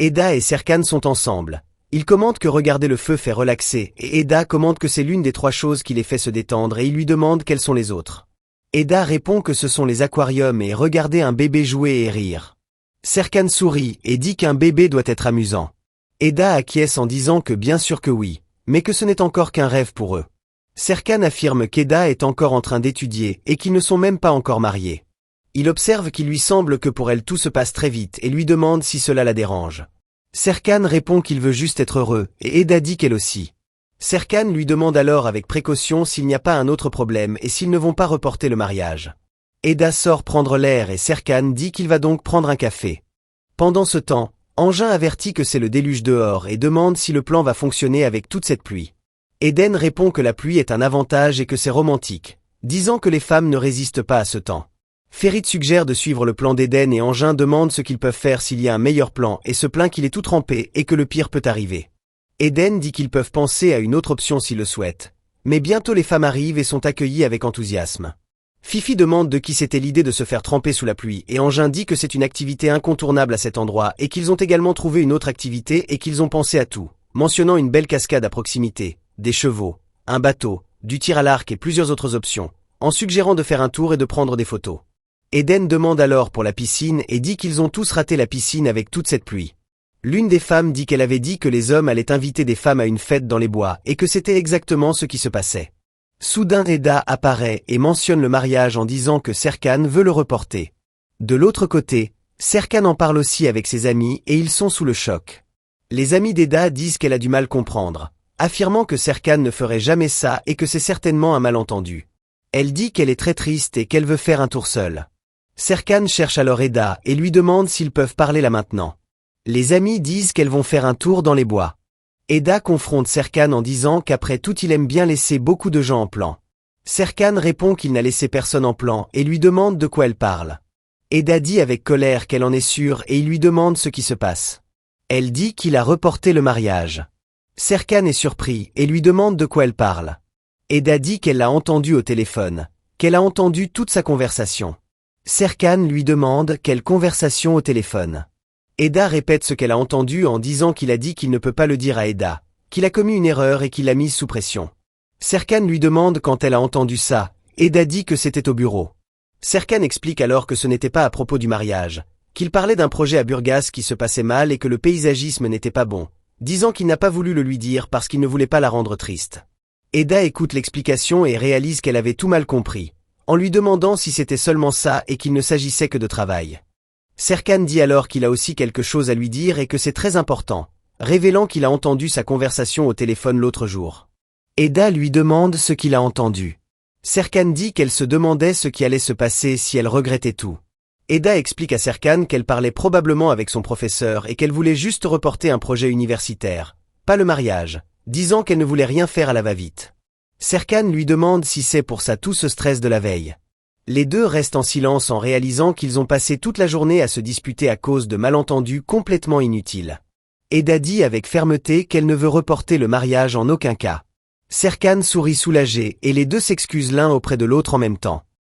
Eda et Serkan sont ensemble. Il commente que regarder le feu fait relaxer, et Eda commente que c'est l'une des 3 choses qui les fait se détendre et il lui demande quelles sont les autres. Eda répond que ce sont les aquariums et regarder un bébé jouer et rire. Serkan sourit et dit qu'un bébé doit être amusant. Eda acquiesce en disant que bien sûr que oui, mais que ce n'est encore qu'un rêve pour eux. Serkan affirme qu'Eda est encore en train d'étudier et qu'ils ne sont même pas encore mariés. Il observe qu'il lui semble que pour elle tout se passe très vite et lui demande si cela la dérange. Serkan répond qu'il veut juste être heureux, et Eda dit qu'elle aussi. Serkan lui demande alors avec précaution s'il n'y a pas un autre problème et s'ils ne vont pas reporter le mariage. Eda sort prendre l'air et Serkan dit qu'il va donc prendre un café. Pendant ce temps, Engin avertit que c'est le déluge dehors et demande si le plan va fonctionner avec toute cette pluie. Eden répond que la pluie est un avantage et que c'est romantique, disant que les femmes ne résistent pas à ce temps. Ferit suggère de suivre le plan d'Eden et Engin demande ce qu'ils peuvent faire s'il y a un meilleur plan et se plaint qu'il est tout trempé et que le pire peut arriver. Eden dit qu'ils peuvent penser à une autre option s'ils le souhaitent. Mais bientôt les femmes arrivent et sont accueillies avec enthousiasme. Fifi demande de qui c'était l'idée de se faire tremper sous la pluie et Engin dit que c'est une activité incontournable à cet endroit et qu'ils ont également trouvé une autre activité et qu'ils ont pensé à tout, mentionnant une belle cascade à proximité, des chevaux, un bateau, du tir à l'arc et plusieurs autres options, en suggérant de faire un tour et de prendre des photos. Eden demande alors pour la piscine et dit qu'ils ont tous raté la piscine avec toute cette pluie. L'une des femmes dit qu'elle avait dit que les hommes allaient inviter des femmes à une fête dans les bois et que c'était exactement ce qui se passait. Soudain Eda apparaît et mentionne le mariage en disant que Serkan veut le reporter. De l'autre côté, Serkan en parle aussi avec ses amis et ils sont sous le choc. Les amis d'Eda disent qu'elle a du mal comprendre, affirmant que Serkan ne ferait jamais ça et que c'est certainement un malentendu. Elle dit qu'elle est très triste et qu'elle veut faire un tour seule. Serkan cherche alors Eda et lui demande s'ils peuvent parler là maintenant. Les amis disent qu'elles vont faire un tour dans les bois. Eda confronte Serkan en disant qu'après tout il aime bien laisser beaucoup de gens en plan. Serkan répond qu'il n'a laissé personne en plan et lui demande de quoi elle parle. Eda dit avec colère qu'elle en est sûre et il lui demande ce qui se passe. Elle dit qu'il a reporté le mariage. Serkan est surpris et lui demande de quoi elle parle. Eda dit qu'elle l'a entendu au téléphone, qu'elle a entendu toute sa conversation. Serkan lui demande quelle conversation au téléphone. Eda répète ce qu'elle a entendu en disant qu'il a dit qu'il ne peut pas le dire à Eda, qu'il a commis une erreur et qu'il l'a mise sous pression. Serkan lui demande quand elle a entendu ça, Eda dit que c'était au bureau. Serkan explique alors que ce n'était pas à propos du mariage, qu'il parlait d'un projet à Burgas qui se passait mal et que le paysagisme n'était pas bon, disant qu'il n'a pas voulu le lui dire parce qu'il ne voulait pas la rendre triste. Eda écoute l'explication et réalise qu'elle avait tout mal compris, en lui demandant si c'était seulement ça et qu'il ne s'agissait que de travail. Serkan dit alors qu'il a aussi quelque chose à lui dire et que c'est très important, révélant qu'il a entendu sa conversation au téléphone l'autre jour. Eda lui demande ce qu'il a entendu. Serkan dit qu'elle se demandait ce qui allait se passer si elle regrettait tout. Eda explique à Serkan qu'elle parlait probablement avec son professeur et qu'elle voulait juste reporter un projet universitaire, pas le mariage, disant qu'elle ne voulait rien faire à la va-vite. Serkan lui demande si c'est pour ça tout ce stress de la veille. Les deux restent en silence en réalisant qu'ils ont passé toute la journée à se disputer à cause de malentendus complètement inutiles. Eda dit avec fermeté qu'elle ne veut reporter le mariage en aucun cas. Serkan sourit soulagé et les deux s'excusent l'un auprès de l'autre en même temps.